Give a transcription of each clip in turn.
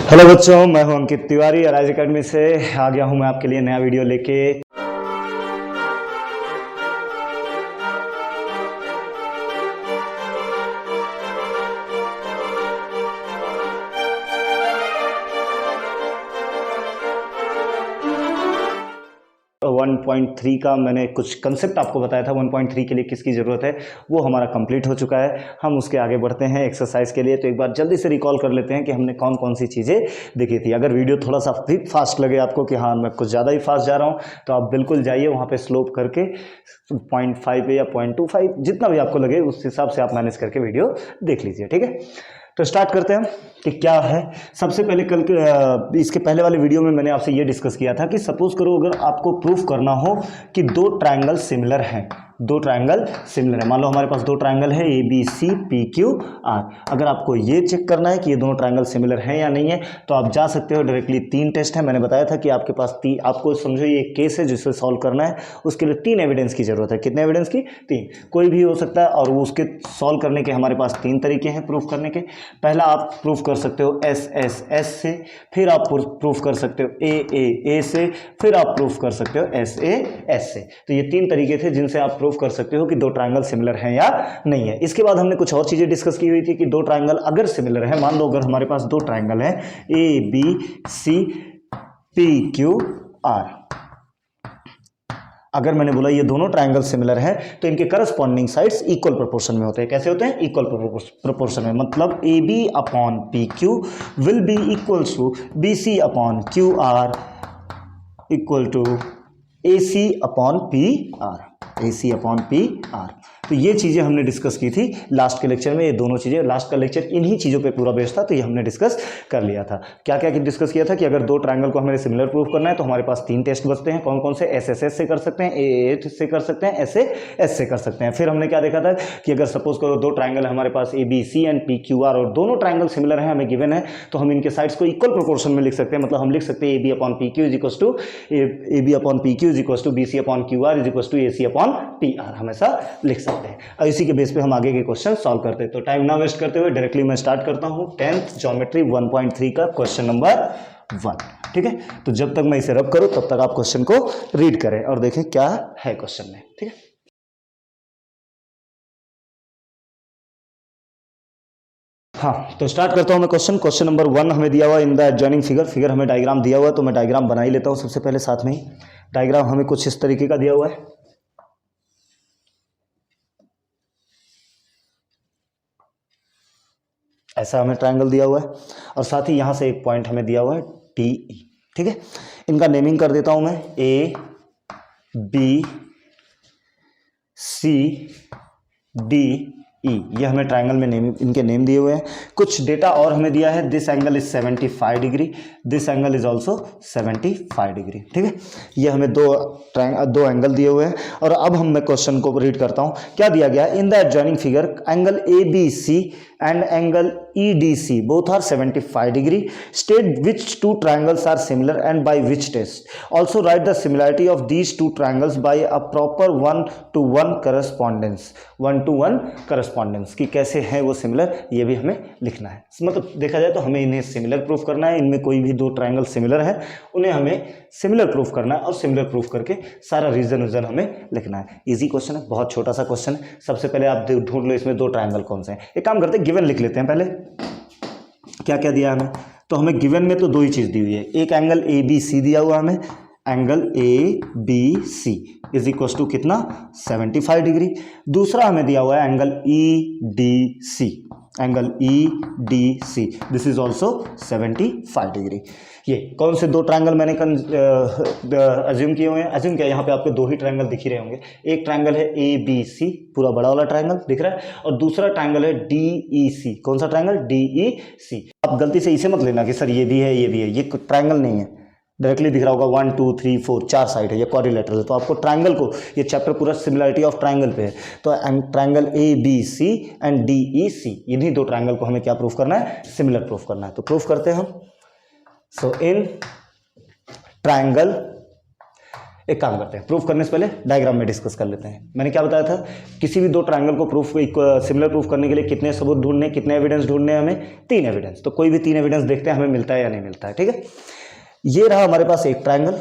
Hello बच्चों, मैं हूं अंकित तिवारी और राइज अकेडमी से आ गया हूं मैं आपके लिए नया वीडियो लेके। 1.3 का मैंने कुछ कंसेप्ट आपको बताया था। 1.3 के लिए किसकी ज़रूरत है वो हमारा कंप्लीट हो चुका है। हम उसके आगे बढ़ते हैं एक्सरसाइज के लिए। तो एक बार जल्दी से रिकॉल कर लेते हैं कि हमने कौन कौन सी चीज़ें देखी थी। अगर वीडियो थोड़ा सा भी फास्ट लगे आपको कि हाँ मैं कुछ ज़्यादा ही फास्ट जा रहा हूँ, तो आप बिल्कुल जाइए वहाँ पर स्लोप करके 0.5 या 0.25 जितना भी आपको लगे उस हिसाब से आप मैनेज करके वीडियो देख लीजिए। ठीक है, तो स्टार्ट करते हैं कि क्या है। सबसे पहले कल के इसके पहले वाले वीडियो में मैंने आपसे ये डिस्कस किया था कि सपोज करो अगर आपको प्रूफ करना हो कि दो ट्रायंगल सिमिलर हैं, दो ट्रायंगल सिमिलर है। मान लो हमारे पास दो ट्रायंगल है A B C P Q R. अगर आपको ये चेक करना है कि ये दोनों ट्रायंगल सिमिलर हैं या नहीं है, तो आप जा सकते हो डायरेक्टली। तीन टेस्ट है, मैंने बताया था कि आपके पास आपको समझो ये एक केस है जिसे सॉल्व करना है। उसके लिए तीन एविडेंस की जरूरत है। कितने एविडेंस की? तीन। कोई भी हो सकता है और वो उसके सॉल्व करने के हमारे पास तीन तरीके हैं प्रूफ करने के। पहला आप प्रूफ कर सकते हो एस एस एस से, फिर आप प्रूफ कर सकते हो ए से, फिर आप प्रूफ कर सकते हो एस ए एस से। तो ये तीन तरीके थे जिनसे आप प्रूफ कर सकते हो कि दो ट्रायंगल सिमिलर हैं या नहीं है। इसके बाद हमने कुछ और चीजें डिस्कस की हुई थी कि दो ट्रायंगल अगर सिमिलर है, मान लो अगर हमारे पास दो ट्रायंगल है A B C P Q R, अगर मैंने बोला ये दोनों ट्रायंगल सिमिलर हैं तो इनके करस्पॉन्डिंग साइड्स इक्वल प्रोपोर्शन में होते हैं। कैसे होते हैं? इक्वल प्रोपोर्शन में। मतलब A B upon P Q will be equals to B C upon Q R equal to A C upon P R, A C upon P R. तो ये चीज़ें हमने डिस्कस की थी लास्ट के लेक्चर में। ये दोनों चीज़ें, लास्ट का लेक्चर इन्हीं चीज़ों पे पूरा बेस्ड था, तो ये हमने डिस्कस कर लिया था। क्या क्या डिस्कस किया था कि अगर दो ट्रायंगल को हमें सिमिलर प्रूफ करना है तो हमारे पास तीन टेस्ट बचते हैं। कौन कौन से? एस एस एस से कर सकते हैं, ए से कर सकते हैं, एस ए एस से कर सकते हैं। फिर हमने क्या देखा था कि अगर सपोज करो दो ट्रायंगल है हमारे पास A B C and P Q R और दोनों ट्रायंगल सिमिलर है, हमें गिवन है, तो हम इनके साइड्स को इक्वल प्रोपोर्शन में लिख सकते हैं। मतलब हम लिख सकते हैं A B upon P Q is equal to A B upon P Q is equal to B C upon Q R is equal to A C upon P R, हमेशा लिख सकते हैं। और इसी के बेस पे हम आगे के क्वेश्चन सॉल्व करते हैं। तो टाइम ना वेस्ट करते हुए डायरेक्टली मैं स्टार्ट करता हूं 10th ज्योमेट्री 1.3 का क्वेश्चन नंबर 1। ठीक है, तो जब तक मैं इसे रब करूं तब तक आप क्वेश्चन को रीड करें और देखें क्या है क्वेश्चन में। ठीक है, हाँ, तो स्टार्ट करता हूं मैं क्वेश्चन नंबर 1 हमें दिया हुआ इन द एडजॉइनिंग फिगर हमें डायग्राम दिया हुआ है, तो मैं डायग्राम बना ही लेता हूं सबसे पहले। साथ में ही डायग्राम हमें कुछ इस तरीके का दिया हुआ है। ऐसा हमें ट्रायंगल दिया हुआ है और साथ ही यहां से एक पॉइंट हमें दिया हुआ है टी ई। ठीक है, इनका नेमिंग कर देता हूं मैं, ए बी सी डी ई। ये हमें ट्रायंगल में नेम, इनके नेम दिए हुए हैं। कुछ डेटा और हमें दिया है, this angle is 75 degree, this angle is also 75 degree. ठीक है, ये हमें दो एंगल दिए हुए हैं। और अब हम मैं क्वेश्चन को रीड करता हूं। क्या दिया गया? In the adjoining figure angle A B C and angle EDC both are 75 degree. State which two triangles are similar and by which test. Also write the similarity of these two triangles by a proper 1-to-1 correspondence. 1-to-1 correspondence कि कैसे है वो similar, ये भी हमें लिखना है। मतलब देखा जाए तो हमें इन्हें सिमिलर प्रूफ करना है। इनमें कोई भी दो ट्रायंगल सिमिलर है उन्हें हमें सिमिलर प्रूफ करना है और सिमिलर प्रूफ करके सारा रीजन हमें लिखना है। इजी क्वेश्चन है, बहुत छोटा सा क्वेश्चन है। सबसे पहले आप ढूंढ लो इसमें दो ट्रायंगल कौन से हैं। एक काम करते हैं, गिवन लिख लेते हैं पहले। क्या क्या दिया हमें? तो हमें गिवन में तो दो ही चीज दी हुई है। एक एंगल ए बी सी दिया हुआ हमें, angle A B C is equal to कितना? 75 डिग्री। दूसरा हमें दिया हुआ है angle E D C, angle E D C this is also 75 degree. ये कौन से दो ट्रायंगल मैंने अज्यूम किए हुए हैं? अज्यूम क्या, यहाँ पे आपको दो ही ट्रायंगल दिख ही रहे होंगे। एक ट्रायंगल है ए बी सी, पूरा बड़ा वाला ट्रायंगल दिख रहा है, और दूसरा ट्रायंगल है डी ई सी। कौन सा ट्रायंगल? डी ई सी। आप गलती से इसे मत लेना कि सर ये भी है ये भी है, ये ट्रायंगल नहीं है। डायरेक्टली दिख रहा होगा 1 2 3 4 4 साइड है, ये क्वाड्रिलेटरल है। तो आपको ट्रायंगल को, ये चैप्टर पूरा सिमिलरिटी ऑफ ट्रायंगल पे है। तो triangle A B C and D E C, इन्हीं दो ट्रायंगल को हमें क्या प्रूफ करना है? सिमिलर प्रूफ करना है। तो प्रूफ करते हैं हम। सो इन triangle एक काम करते हैं, प्रूफ करने से पहले डायग्राम में डिस्कस कर लेते हैं। मैंने क्या बताया था, किसी भी दो ट्रायंगल को सिमिलर प्रूफ करने के लिए कितने सबूत ढूंढने, कितने एविडेंस ढूंढने हैं हमें, 3 एविडेंस। तो कोई भी 3 एविडेंस देखते हैं हमें मिलता है या नहीं मिलता है, ठीक है। ये रहा हमारे पास एक ट्रायंगल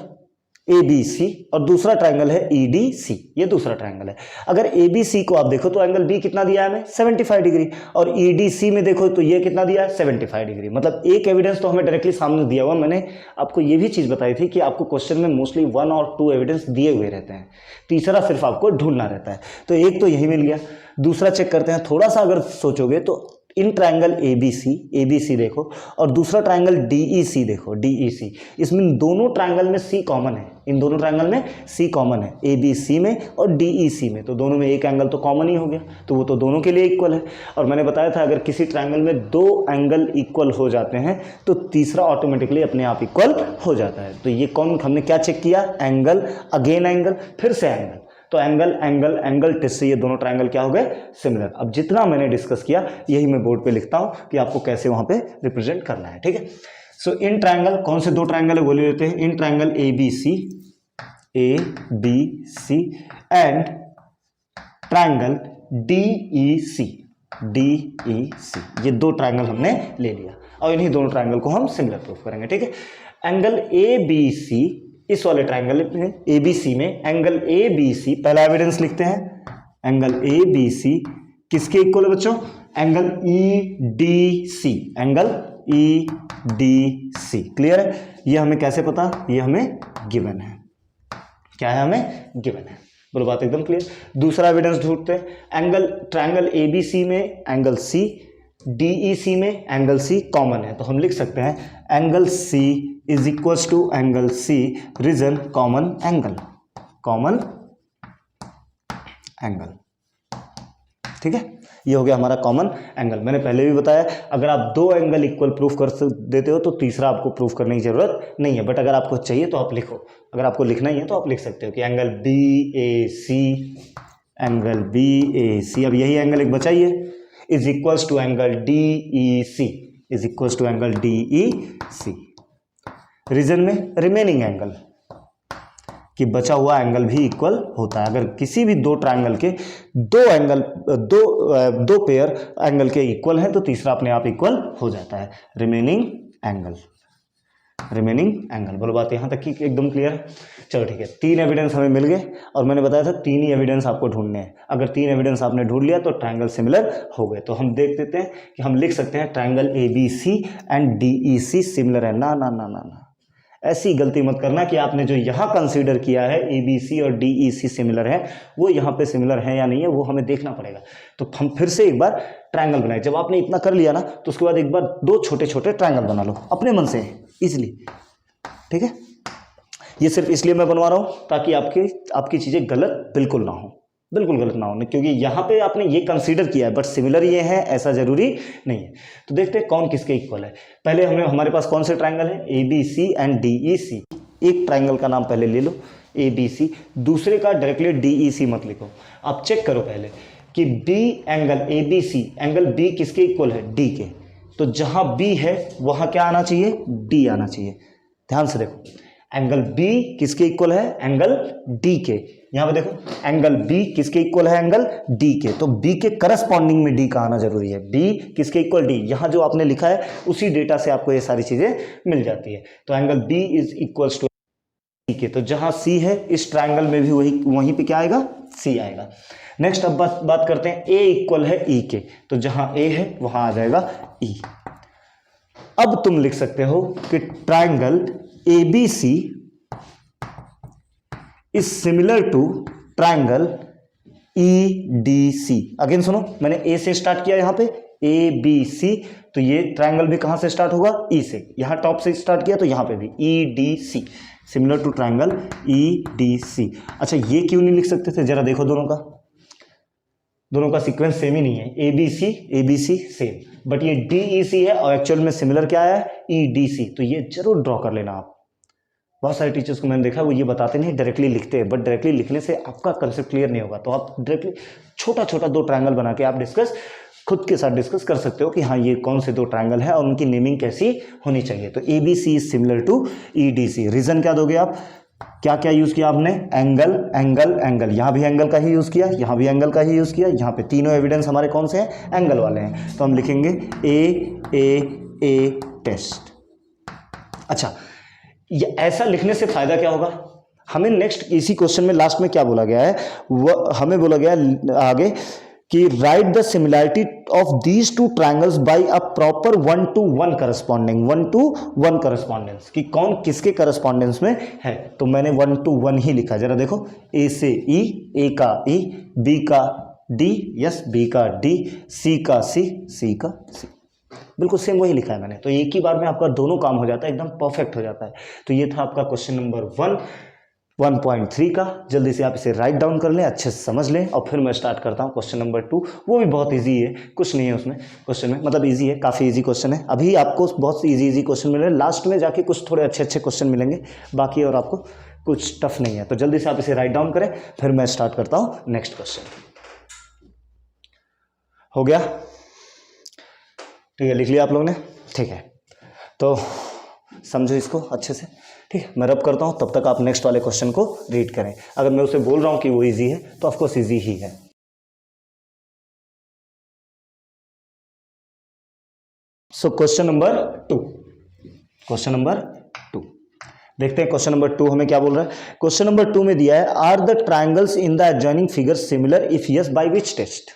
ABC और दूसरा ट्रायंगल है EDC, ये दूसरा ट्रायंगल है। अगर ABC को आप देखो तो एंगल B कितना दिया है हमें, 75 डिग्री, और EDC में देखो तो ये कितना दिया है, 75 डिग्री। मतलब एक एविडेंस तो हमें डायरेक्टली सामने दिया हुआ। मैंने आपको ये भी चीज़ बताई थी कि आपको क्वेश्चन में मोस्टली 1 और 2 एविडेंस दिए हुए रहते हैं, तीसरा सिर्फ आपको ढूंढना रहता है। तो एक तो यही मिल गया, दूसरा चेक करते हैं। थोड़ा सा अगर सोचोगे तो इन ट्रायंगल ABC देखो और दूसरा ट्रायंगल DEC देखो, DEC, इसमें दोनों ट्रायंगल में C कॉमन है, इन दोनों ट्रायंगल में C कॉमन है, ABC में और DEC में। तो दोनों में एक एंगल तो कॉमन ही हो गया, तो वो तो दोनों के लिए इक्वल है। और मैंने बताया था अगर किसी ट्रायंगल में 2 एंगल इक्वल हो जाते हैं तो तीसरा ऑटोमेटिकली अपने आप इक्वल हो जाता है। तो ये कौन, हमने क्या चेक किया, एंगल, अगेन एंगल, फिर से एंगल। तो एंगल एंगल एंगल टेस्ट से ये दोनों ट्रायंगल क्या हो गए, सिमिलर। अब जितना मैंने डिस्कस किया यही मैं बोर्ड पे लिखता हूं कि आपको कैसे वहां पे रिप्रेजेंट करना है, ठीक है। सो इन ट्रायंगल, कौन से 2 ट्रायंगल है वो ले लेते हैं। In triangle ABC and triangle DEC, ये 2 ट्रायंगल हमने ले लिया और इन्हीं दोनों ट्रायंगल को हम सिमिलर प्रूफ करेंगे, ठीक है। एंगल ABC, इस वाले ट्रायंगल में ABC में एंगल ABC, पहला एविडेंस लिखते हैं, एंगल ABC किसके इक्वल है बच्चों, angle EDC, angle EDC। Clear है, ये हमें कैसे पता, ये हमें गिवन है, क्या है, हमें गिवन है। बोलो बात एकदम क्लियर। दूसरा एविडेंस ढूंढते हैं, एंगल ट्रायंगल ABC में एंगल C, DEC में एंगल C कॉमन है, तो हम लिख सकते हैं angle C is equals to angle C reason common angle, ठीक है। ये हो गया हमारा कॉमन एंगल। मैंने पहले भी बताया अगर आप 2 एंगल इक्वल प्रूफ कर देते हो तो तीसरा आपको प्रूफ करने की जरूरत नहीं है, बट अगर आपको चाहिए तो आप लिखो, अगर आपको लिखना ही है तो आप लिख सकते हो कि एंगल BAC, अब यही एंगल एक बचा ही है, is equals to angle DEC, reason में रिमेनिंग एंगल कि बचा हुआ एंगल भी इक्वल होता है। अगर किसी भी 2 ट्रायंगल के 2 पेयर एंगल के इक्वल हैं तो तीसरा अपने आप इक्वल हो जाता है, रिमेनिंग एंगल। बोलो बात यहाँ तक की एकदम क्लियर है। चलो ठीक है, 3 एविडेंस हमें मिल गए और मैंने बताया था 3 ही एविडेंस आपको ढूंढने हैं। अगर 3 एविडेंस आपने ढूंढ लिया तो ट्रायंगल सिमिलर हो गए। तो हम देख देते हैं कि हम लिख सकते हैं triangle ABC and DEC similar है। ना, ऐसी गलती मत करना कि आपने जो यहाँ कंसीडर किया है ABC और DEC सिमिलर है, वो यहाँ पे सिमिलर है या नहीं है वो हमें देखना पड़ेगा। तो हम फिर से एक बार ट्रायंगल बनाए। जब आपने इतना कर लिया ना तो उसके बाद एक बार 2 छोटे छोटे ट्रायंगल बना लो अपने मन से इजीली, ठीक है। ये सिर्फ इसलिए मैं बनवा रहा हूँ ताकि आपकी चीज़ें गलत बिल्कुल ना हो, क्योंकि यहाँ पे आपने ये कंसीडर किया है बट सिमिलर ये है ऐसा जरूरी नहीं है। तो देखते हैं कौन किसके इक्वल है। पहले हमारे पास कौन से ट्रायंगल है, ABC एंड DEC। एक ट्रायंगल का नाम पहले ले लो ABC, दूसरे का डायरेक्टली DEC मत लिखो। आप चेक करो पहले कि B angle ABC, angle B किसके इक्वल है, D के। तो जहां B है वहां क्या आना चाहिए, D आना चाहिए। ध्यान से देखो, एंगल B किसके इक्वल है, एंगल D के। यहां पे देखो एंगल B किसके इक्वल है, एंगल D के। तो B के करस्पॉन्डिंग में D का आना जरूरी है। B किसके इक्वल, D। यहां जो आपने लिखा है उसी डेटा से आपको ये सारी चीजें मिल जाती है। तो angle B is equals to C के। तो जहां C है इस ट्रायंगल में भी वहीं पे क्या आएगा, C आएगा। नेक्स्ट अब बात करते हैं A इक्वल है E के। तो जहां A है वहां आ जाएगा E। अब तुम लिख सकते हो कि triangle ABC is similar to triangle EDC। Again सुनो, मैंने A से स्टार्ट किया, यहां पे ABC, तो ये ट्रायंगल भी कहां से स्टार्ट होगा, E से। यहां टॉप से स्टार्ट किया तो यहां पे भी EDC, similar to triangle EDC। अच्छा ये क्यों नहीं लिख सकते थे, जरा देखो दोनों का सीक्वेंस सेम ही नहीं है। ABC सेम, बट ये DEC है और एक्चुअल में सिमिलर क्या है, EDC। तो ये जरूर ड्रॉ कर लेना आप। बहुत सारे टीचर्स को मैंने देखा वो ये बताते नहीं, डायरेक्टली लिखते हैं, बट डायरेक्टली लिखने से आपका कंसेप्ट क्लियर नहीं होगा। तो आप डायरेक्टली छोटा 2 ट्रायंगल बना के आप खुद के साथ डिस्कस कर सकते हो कि हाँ ये कौन से 2 ट्रायंगल है और उनकी नेमिंग कैसी होनी चाहिए। तो ABC is similar to EDC। Reason क्या दोगे आप, क्या क्या यूज किया आपने, एंगल एंगल एंगल, यहां भी एंगल का ही यूज किया, यहां भी एंगल का ही यूज किया, यहां पे तीनों एविडेंस हमारे कौन से हैं, एंगल वाले हैं, तो हम लिखेंगे ए टेस्ट। अच्छा, ये ऐसा लिखने से फायदा क्या होगा, हमें नेक्स्ट इसी क्वेश्चन में लास्ट में क्या बोला गया है, वो हमें बोला गया है आगे कि right the similarity of these two triangles by a proper 1:1 corresponding, 1:1 correspondence, कि कौन किसके करस्पॉन्डेंस में है, तो मैंने 1:1 ही लिखा, जरा देखो, ए से ई, ए का ई, बी का डी, यस बी का डी, सी का सी, सी का सी, बिल्कुल सेम वही लिखा है मैंने, तो एक ही बार में आपका दोनों काम हो जाता है, एकदम परफेक्ट हो जाता है। तो ये था आपका क्वेश्चन नंबर 1.3 का, जल्दी से आप इसे राइट डाउन कर लें, अच्छे से समझ लें, और फिर मैं स्टार्ट करता हूँ क्वेश्चन नंबर 2। वो भी बहुत इजी है, कुछ नहीं है उसमें क्वेश्चन में, मतलब इजी है, काफ़ी इजी क्वेश्चन है, अभी आपको बहुत इजी क्वेश्चन मिल रहे हैं, लास्ट में जाके कुछ थोड़े अच्छे क्वेश्चन मिलेंगे बाकी, और आपको कुछ टफ नहीं है, तो जल्दी से आप इसे राइट डाउन करें, फिर मैं स्टार्ट करता हूँ नेक्स्ट क्वेश्चन। हो गया, ठीक है, लिख लिया आप लोगों ने, ठीक है, तो समझो इसको अच्छे से, ठीक है, मैं रब करता हूँ, तब तक आप नेक्स्ट वाले क्वेश्चन को रीड करें, अगर मैं उसे बोल रहा हूँ कि वो इजी है तो ऑफकोर्स इजी ही है। So question number 2, question number 2 देखते हैं, क्वेश्चन नंबर 2 हमें क्या बोल रहा है, क्वेश्चन नंबर 2 में दिया है are the triangles in the adjoining figure similar, if yes by which test,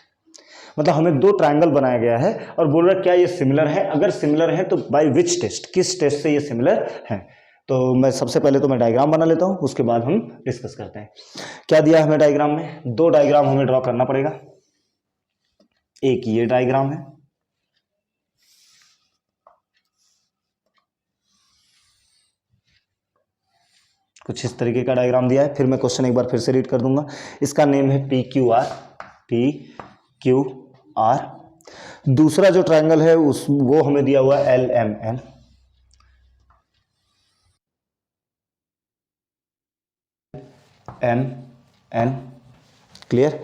मतलब हमें दो ट्रायंगल बनाया गया है और बोल रहा है क्या ये सिमिलर है, अगर सिमिलर है तो बाय विच टेस्ट, किस टेस्ट से ये सिमिलर है। तो मैं सबसे पहले तो मैं डायग्राम बना लेता हूं, उसके बाद हम डिस्कस करते हैं। क्या दिया हमें डायग्राम में, दो डायग्राम हमें ड्रॉ करना पड़ेगा, एक ये डायग्राम है, कुछ इस तरीके का डायग्राम दिया है, फिर मैं क्वेश्चन एक बार फिर से रीड कर दूंगा, इसका नेम है PQR। दूसरा जो ट्रायंगल है उस वो हमें दिया हुआ है LMN, MN, क्लियर,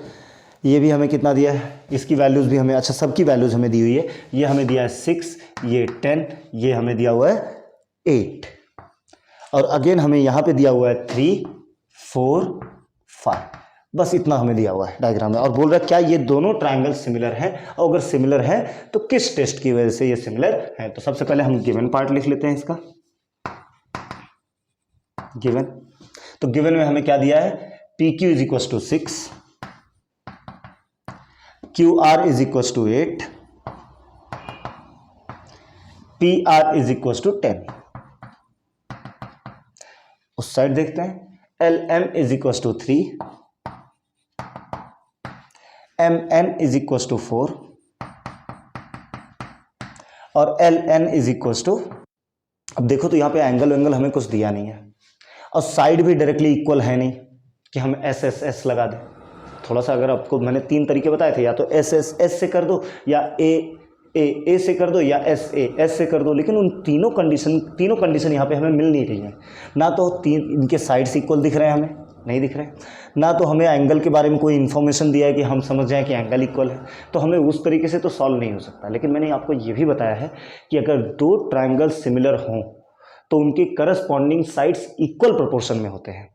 ये भी हमें कितना दिया है, इसकी वैल्यूज भी हमें, अच्छा सबकी वैल्यूज हमें दी हुई है, ये हमें दिया है 6, ये 10, ये हमें दिया हुआ है 8, और अगेन हमें यहां पे दिया हुआ है 3, 4, 5, बस इतना हमें दिया हुआ है डायग्राम में, और बोल रहा है क्या ये दोनों ट्रायंगल सिमिलर हैं, और अगर सिमिलर है तो किस टेस्ट की वजह से ये सिमिलर है। तो सबसे पहले हम गिवन पार्ट लिख लेते हैं इसका, गिवन, तो गिवन में हमें क्या दिया है, PQ is equal to 6, QR is equal to 8, PR is equal to 10, उस साइड देखते हैं, LM is equal to 3, MN is equal to 4, और LN इज इक्वल टू, अब देखो तो यहाँ पे एंगल हमें कुछ दिया नहीं है, और साइड भी डायरेक्टली इक्वल है नहीं कि हम S लगा दें, थोड़ा सा, अगर आपको मैंने 3 तरीके बताए थे, या तो S से कर दो, या A से कर दो, या S से कर दो, लेकिन उन तीनों कंडीशन यहाँ पे हमें मिल नहीं रही है, ना तो इनके साइड्स इक्वल दिख रहे हैं, हमें नहीं दिख रहे, ना तो हमें एंगल के बारे में कोई इन्फॉर्मेशन दिया है कि हम समझ जाएं कि एंगल इक्वल है, तो हमें उस तरीके से तो सॉल्व नहीं हो सकता। लेकिन मैंने आपको ये भी बताया है कि अगर दो ट्रायंगल सिमिलर हों तो उनके करस्पॉन्डिंग साइड्स इक्वल प्रोपोर्शन में होते हैं,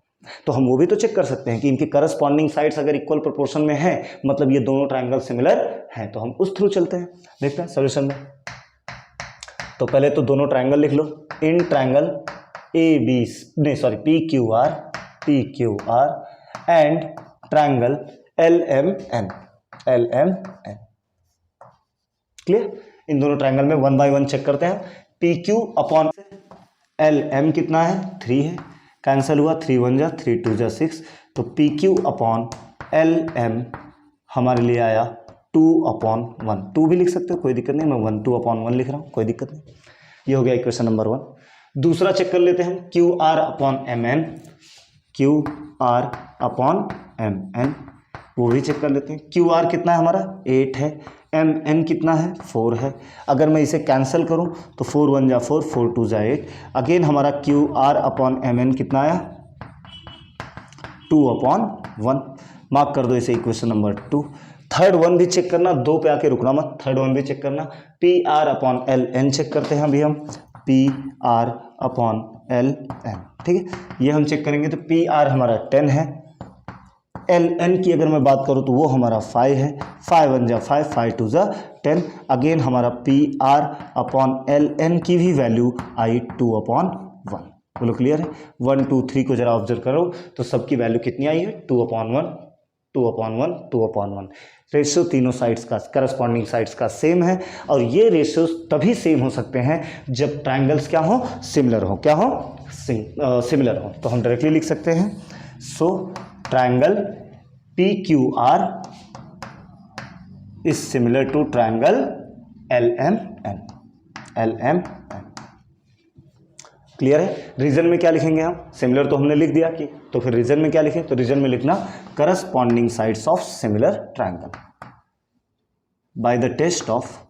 तो हम वो भी तो चेक कर सकते हैं कि इनके करस्पॉन्डिंग साइड्स अगर इक्वल प्रोपोर्शन में हैं, मतलब ये दोनों ट्रायंगल सिमिलर हैं, तो हम उस थ्रू चलते हैं, देखते हैं सॉल्यूशन में। तो पहले तो दोनों ट्रायंगल लिख लो, इन triangle PQR and triangle LMN, clear, इन दोनों ट्रायंगल में 1 बाय 1 चेक करते हैं। PQ अपॉन LM कितना है, 3 है, कैंसिल हुआ, 3 1 जा 3 2 जा 6, तो PQ अपॉन LM हमारे लिए आया 2/1, 2 भी लिख सकते हो, कोई दिक्कत नहीं, मैं 1/2 लिख रहा हूँ, कोई दिक्कत नहीं। ये हो गया इक्वेशन नंबर 1। दूसरा चेक कर लेते हैं, QR अपॉन MN, वो भी चेक कर लेते हैं। QR कितना है हमारा, 8 है, MN कितना है, 4 है, अगर मैं इसे कैंसिल करूं तो 4 1 जा 4, 4 2 जा 8, अगेन हमारा QR अपॉन MN कितना आया, 2/1, मार्क कर दो इसे इक्वेशन नंबर 2। थर्ड वन भी चेक करना, 2 पे आके रुकना मत, थर्ड वन भी चेक करना। PR अपॉन LN चेक करते हैं अभी हम, PR अपॉन LN, ठीक है। ये हम चेक करेंगे तो पी आर हमारा 10 है, एल एन की अगर मैं बात करूँ तो वो हमारा 5 है, 5 1 जा 5, 5 2 जा 10। अगेन हमारा P R upon L N की भी वैल्यू आई 2/1। बोलो क्लियर है। 1 2 3 को जरा ऑब्जर्व करो तो सबकी वैल्यू कितनी आई है 2/1, 2/1, 2/1। रेशियो तीनों साइड्स का, करस्पॉन्डिंग साइड्स का सेम है, और ये रेशियो तभी सेम हो सकते हैं जब ट्राइंगल्स क्या हो, सिमिलर हो। क्या हो, सिमिलर हो। तो हम डायरेक्टली लिख सकते हैं, so triangle P Q R is similar to triangle L M N, L M N. Clear है। रीजन में क्या लिखेंगे हम, सिमिलर तो हमने लिख दिया कि, तो फिर रीजन में क्या लिखें, तो रीजन में लिखना corresponding sides of similar triangle by the test of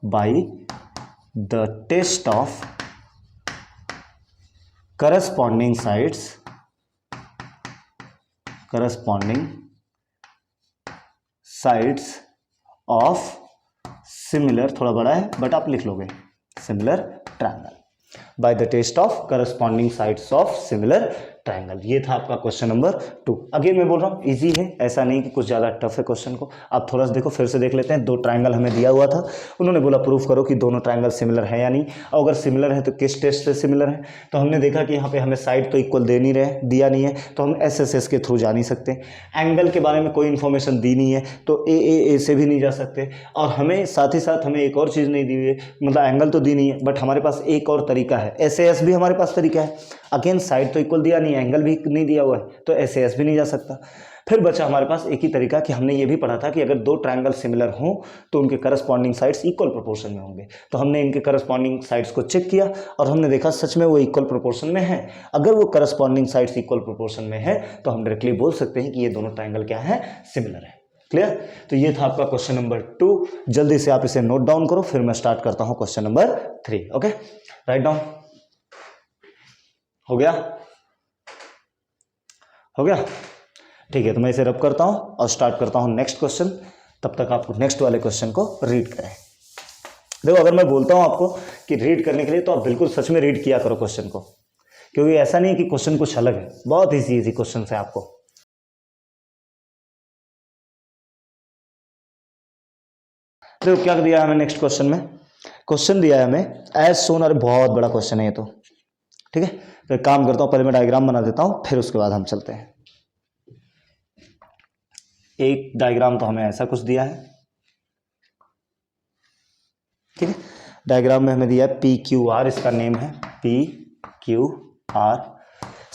corresponding sides of similar, थोड़ा बड़ा है बट आप लिख लोगे, similar triangle by the test of corresponding sides of similar triangle. ये था आपका क्वेश्चन नंबर 2। अगेन मैं बोल रहा हूँ इजी है, ऐसा नहीं कि कुछ ज़्यादा टफ है क्वेश्चन को। आप थोड़ा सा देखो, फिर से देख लेते हैं। 2 ट्राइंगल हमें दिया हुआ था, उन्होंने बोला प्रूफ करो कि दोनों ट्राइंगल सिमिलर है या नहीं, और अगर सिमिलर है तो किस टेस्ट से सिमिलर है। तो हमने देखा कि यहाँ पे हमें साइड तो इक्वल दे नहीं रहे, दिया नहीं है, तो हम एस के थ्रू जा नहीं सकते। एंगल के बारे में कोई इन्फॉर्मेशन दी नहीं है तो ए से भी नहीं जा सकते। और हमें साथ ही साथ हमें एक और चीज़ नहीं दी हुई है, मतलब एंगल तो दी नहीं है बट हमारे पास एक और तरीका है, एस भी हमारे पास तरीका है। अगेन साइड तो इक्वल दिया नहीं है, एंगल भी नहीं दिया हुआ है, तो एस भी नहीं जा सकता। फिर बचा हमारे पास एक ही तरीका कि हमने ये भी पढ़ा था कि अगर 2 ट्राइंगल सिमिलर हों तो उनके करस्पॉन्डिंग साइड्स इक्वल प्रोपोर्शन में होंगे। तो हमने इनके करस्पॉन्डिंग साइड्स को चेक किया और हमने देखा सच में वो इक्वल प्रोपोर्शन में है। अगर वो करस्पॉन्डिंग साइड्स इक्वल प्रोपोर्शन में है तो हम डायरेक्टली बोल सकते हैं कि ये दोनों ट्राइंगल क्या है, सिमिलर है। क्लियर। तो ये था आपका क्वेश्चन नंबर 2। जल्दी से आप इसे नोट डाउन करो, फिर मैं स्टार्ट करता हूं question number 3। Okay, write down. हो गया, हो गया, ठीक है। तो मैं इसे रब करता हूं और स्टार्ट करता हूं नेक्स्ट क्वेश्चन। तब तक आप नेक्स्ट वाले क्वेश्चन को रीड करें। देखो, अगर मैं बोलता हूं आपको कि रीड करने के लिए तो आप बिल्कुल सच में रीड किया करो क्वेश्चन को, क्योंकि ऐसा नहीं है कि क्वेश्चन कुछ अलग है, बहुत इजी क्वेश्चन है आपको। देखो क्या दिया है हमें नेक्स्ट क्वेश्चन में, क्वेश्चन दिया है हमें एज सोन। अरे बहुत बड़ा क्वेश्चन है ये तो, ठीक है। तो एक काम करता हूं, पहले मैं डायग्राम बना देता हूं, फिर उसके बाद हम चलते हैं। एक डायग्राम तो हमें ऐसा कुछ दिया है, ठीक है। डायग्राम में हमें दिया है पी क्यू आर, इसका नेम है पी क्यू आर।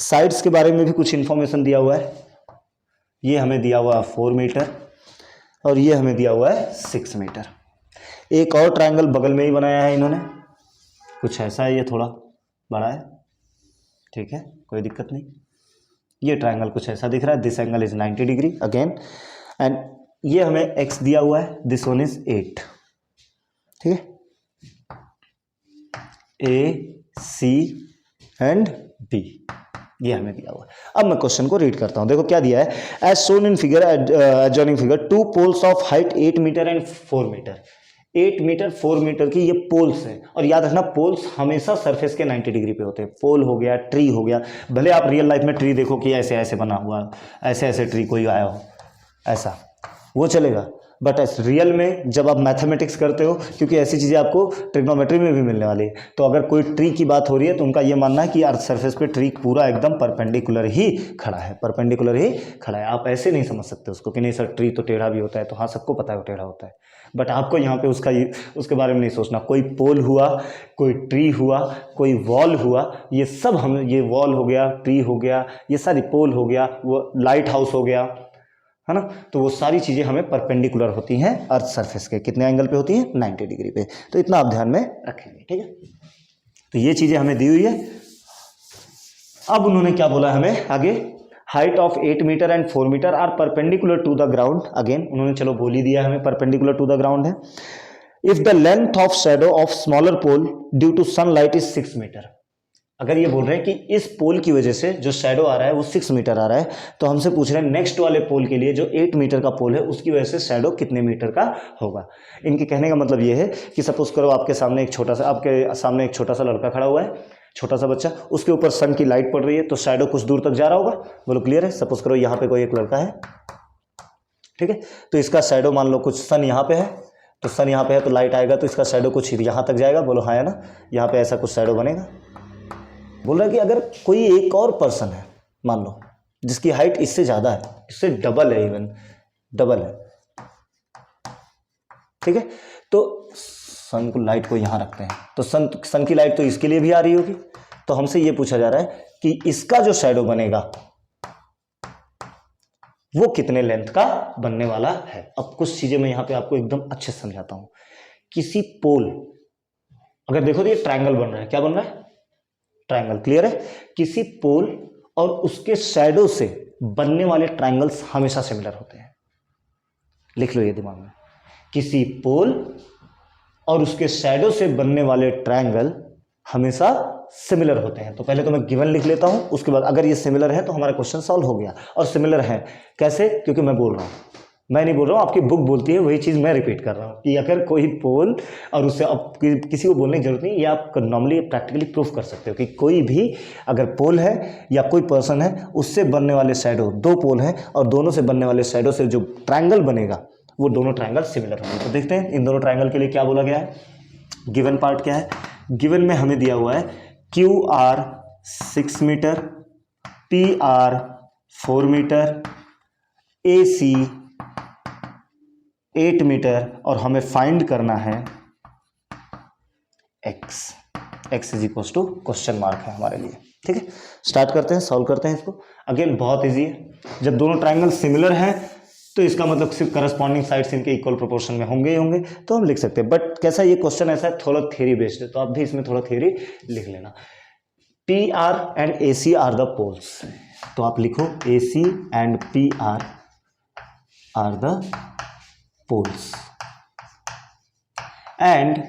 साइड्स के बारे में भी कुछ इंफॉर्मेशन दिया हुआ है। ये हमें दिया हुआ है 4 मीटर और ये हमें दिया हुआ है 6 मीटर। एक और ट्रायंगल बगल में ही बनाया है इन्होंने, कुछ ऐसा है, ये थोड़ा बड़ा है, ठीक है, कोई दिक्कत नहीं। ये ट्रायंगल कुछ ऐसा दिख रहा है, this angle is 90 degree again, and ये हमें x दिया हुआ है, दिस वन इज 8, ठीक है। ए सी एंड बी ये हमें दिया हुआ है। अब मैं क्वेश्चन को रीड करता हूं। देखो क्या दिया है, as shown in figure, adjoining figure, 2 poles of height 8 metre and 4 metre. 8 metre 4 metre की ये पोल्स हैं, और याद रखना पोल्स हमेशा सरफेस के 90 डिग्री पे होते हैं। पोल हो गया, ट्री हो गया, भले आप रियल लाइफ में ट्री देखो कि ऐसे ऐसे बना हुआ, ऐसे ऐसे ट्री कोई आया हो, ऐसा वो चलेगा, बट रियल में जब आप मैथमेटिक्स करते हो, क्योंकि ऐसी चीज़ें आपको ट्रिग्नोमेट्री में भी मिलने वाली है, तो अगर कोई ट्री की बात हो रही है तो उनका ये मानना है कि अर्थ सरफेस पे ट्री पूरा एकदम परपेंडिकुलर ही खड़ा है, परपेंडिकुलर ही खड़ा है। आप ऐसे नहीं समझ सकते उसको कि नहीं सर ट्री तो टेढ़ा भी होता है, तो हाँ सबको पता है वो टेढ़ा होता है, बट आपको यहाँ पे उसके बारे में नहीं सोचना। कोई पोल हुआ, कोई ट्री हुआ, कोई वॉल हुआ, ये सब हम, ये वॉल हो गया, ट्री हो गया, ये सारी पोल हो गया, वो लाइट हाउस हो गया, है ना, तो वो सारी चीज़ें हमें परपेंडिकुलर होती हैं अर्थ सरफेस के। कितने एंगल पे होती हैं, 90 डिग्री पे। तो इतना आप ध्यान में रखेंगे, ठीक है। तो ये चीज़ें हमें दी हुई है। अब उन्होंने क्या बोला हमें आगे, height of 8 metre and 4 metre are perpendicular to the ground. Again उन्होंने चलो बोल ही दिया हमें परपेंडिकुलर टू द ग्राउंड है। If the length of shadow of smaller pole due to sunlight is 6 metre. अगर ये बोल रहे हैं कि इस पोल की वजह से जो शैडो आ रहा है वो 6 मीटर आ रहा है, तो हमसे पूछ रहे हैं नेक्स्ट वाले पोल के लिए जो 8 मीटर का पोल है उसकी वजह से शैडो कितने मीटर का होगा। इनके कहने का मतलब ये है कि सपोज करो आपके सामने एक छोटा सा लड़का खड़ा हुआ है, छोटा सा बच्चा, उसके ऊपर सन की लाइट पड़ रही है तो शैडो कुछ दूर तक जा रहा होगा, बोलो क्लियर है। सपोज करो यहाँ पे कोई एक लड़का है, ठीक है, तो इसका शैडो मान लो कुछ सन यहाँ पे है, तो सन यहाँ पे है तो लाइट आएगा तो इसका शैडो कुछ यहाँ तक जाएगा, बोलो हाँ है ना, यहाँ पे ऐसा कुछ शैडो बनेगा। बोल रहा है कि अगर कोई एक और पर्सन है मान लो जिसकी हाइट इससे ज़्यादा है, इससे डबल है, इवन डबल है, ठीक है, तो सन को लाइट को यहाँ रखते हैं तो सन की लाइट तो इसके लिए भी आ रही होगी, तो हमसे ये पूछा जा रहा है कि इसका जो शैडो बनेगा वो कितने लेंथ का बनने वाला है। अब कुछ चीजें मैं यहां पे आपको एकदम अच्छे से समझाता हूं। किसी पोल, अगर देखो तो ये ट्रायंगल बन रहा है, क्या बन रहा है, ट्रायंगल, क्लियर है। किसी पोल और उसके शैडो से बनने वाले ट्रायंगल्स हमेशा सिमिलर होते हैं, लिख लो ये दिमाग में। किसी पोल और उसके शैडो से बनने वाले ट्रायंगल हमेशा सिमिलर होते हैं। तो पहले तो मैं गिवन लिख लेता हूं, उसके बाद अगर ये सिमिलर है तो हमारा क्वेश्चन सॉल्व हो गया। और सिमिलर है कैसे, क्योंकि मैं बोल रहा हूं, मैं नहीं बोल रहा हूं, आपकी बुक बोलती है, वही चीज मैं रिपीट कर रहा हूं कि अगर कोई पोल और उससे, अब किसी को बोलने की जरूरत नहीं, ये आप नॉर्मली प्रैक्टिकली प्रूफ कर सकते हो कि कोई भी अगर पोल है या कोई पर्सन है, उससे बनने वाले शैडो, दो पोल हैं और दोनों से बनने वाले शैडो से जो ट्रायंगल बनेगा वो दोनों ट्रायंगल सिमिलर होंगे। तो देखते हैं इन दोनों ट्रायंगल के लिए क्या बोला गया है। गिवन पार्ट क्या है, गिवन में हमें दिया हुआ है Q R 6 metre, P R 4 metre, A C 8 metre और हमें फाइंड करना है X. X is equal to question mark है हमारे लिए, ठीक है। स्टार्ट करते हैं, सॉल्व करते हैं इसको। अगेन बहुत इजी है, जब दोनों ट्रायंगल सिमिलर हैं तो इसका मतलब सिर्फ करस्पॉन्डिंग साइड्स इनके इक्वल प्रोपोर्शन में होंगे ही होंगे, तो हम लिख सकते हैं। बट कैसा ये क्वेश्चन ऐसा है, थोड़ा थ्योरी बेस्ड है, तो आप भी इसमें थोड़ा थ्योरी लिख लेना। P R and A C R the poles, तो आप लिखो A C and P R the poles and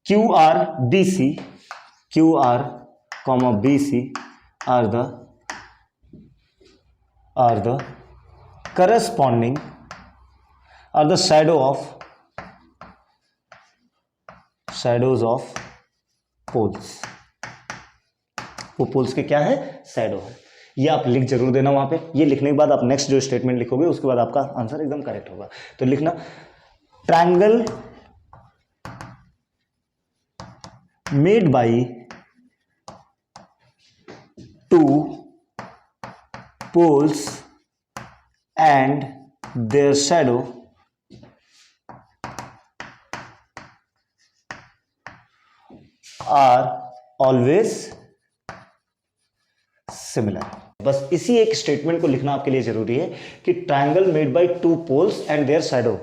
Q R B C, Q R comma B C R the corresponding are the shadows of poles। वो poles के क्या है, shadow है। ये आप लिख जरूर देना वहां पे। ये लिखने के बाद आप नेक्स्ट जो स्टेटमेंट लिखोगे उसके बाद आपका आंसर एकदम करेक्ट होगा। तो लिखना triangle made by two poles and their shadow are always similar। बस इसी एक स्टेटमेंट को लिखना आपके लिए जरूरी है कि triangle made by two poles and their shadow.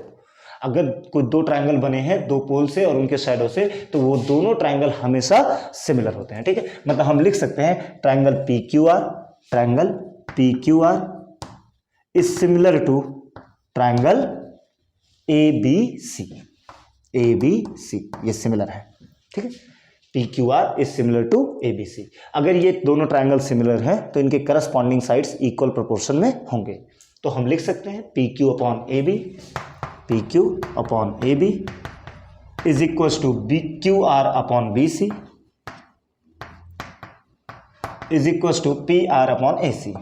अगर कोई दो ट्रायंगल बने हैं दो पोल से और उनके शैडो से, तो वो दोनों ट्रायंगल हमेशा सिमिलर होते हैं, ठीक है। मतलब हम लिख सकते हैं triangle P Q are is similar to triangle ABC। ये सिमिलर है, ठीक है। PQR is similar to ABC। अगर ये दोनों ट्रायंगल सिमिलर हैं तो इनके करस्पॉन्डिंग साइड्स इक्वल प्रोपोर्शन में होंगे। तो हम लिख सकते हैं PQ upon AB is equal to QR upon BC is equal to PR upon AC।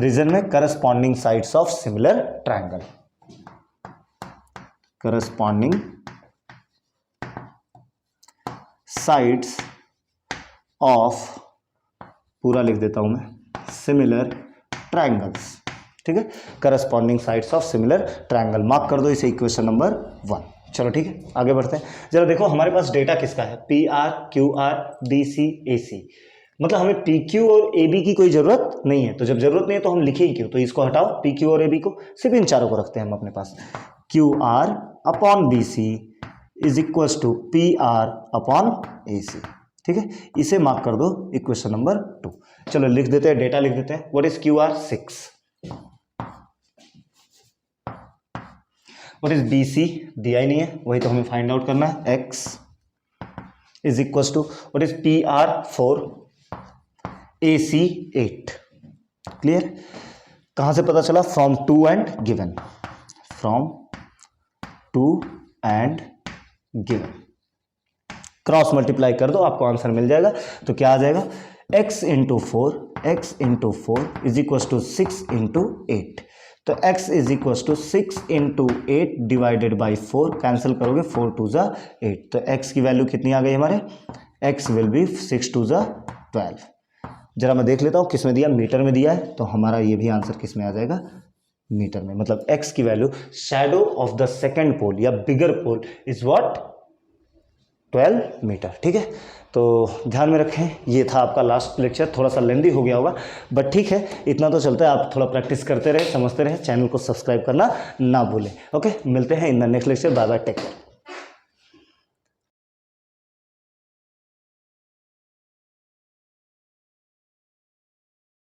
Reason में corresponding sides of similar triangle, corresponding sides of, पूरा लिख देता हूं मैं, सिमिलर ट्रायंगल्स, ठीक है। Corresponding sides of similar triangle, mark कर दो इसे इक्वेशन नंबर 1। चलो ठीक है, आगे बढ़ते हैं। जरा देखो हमारे पास डेटा किसका है, P R, Q R, D C, A C. मतलब हमें पी क्यू और ए बी की कोई जरूरत नहीं है, तो जब जरूरत नहीं है तो हम लिखे ही क्यों, तो इसको हटाओ, पी क्यू और ए बी को, सिर्फ इन चारों को रखते हैं हम अपने पास। Q R upon B C is equal to P R upon A C, ठीक है। इसे मार्क कर दो इक्वेशन नंबर 2। चलो लिख देते हैं, डेटा लिख देते हैं। What is Q R, 6। What is B C, दिया ही नहीं है, वही तो हमें फाइंड आउट करना है। X is equal to what is P R, 4, AC 8। Clear, कहां से पता चला, from two and given, from two and given. Cross multiply कर दो, आपको आंसर मिल जाएगा। तो क्या आ जाएगा, x into four is equal to 6 into 8। तो x is equal to 6 into 8 divided by 4, cancel करोगे 4 टू ज़ा 8, तो x की वैल्यू कितनी आ गई हमारे, x विल बी 6 टू ज़ा 12। जरा मैं देख लेता हूँ किस में दिया, मीटर में दिया है, तो हमारा ये भी आंसर किस में आ जाएगा, मीटर में। मतलब x की value shadow of the second pole या bigger pole is what, 12 metre. ठीक है, तो ध्यान में रखें, ये था आपका लास्ट लेक्चर, थोड़ा सा लेंदी हो गया होगा बट ठीक है, इतना तो चलता है। आप थोड़ा प्रैक्टिस करते रहे, समझते रहे, चैनल को सब्सक्राइब करना ना भूलें। ओके, मिलते हैं in the next lecture, bye bye, take care.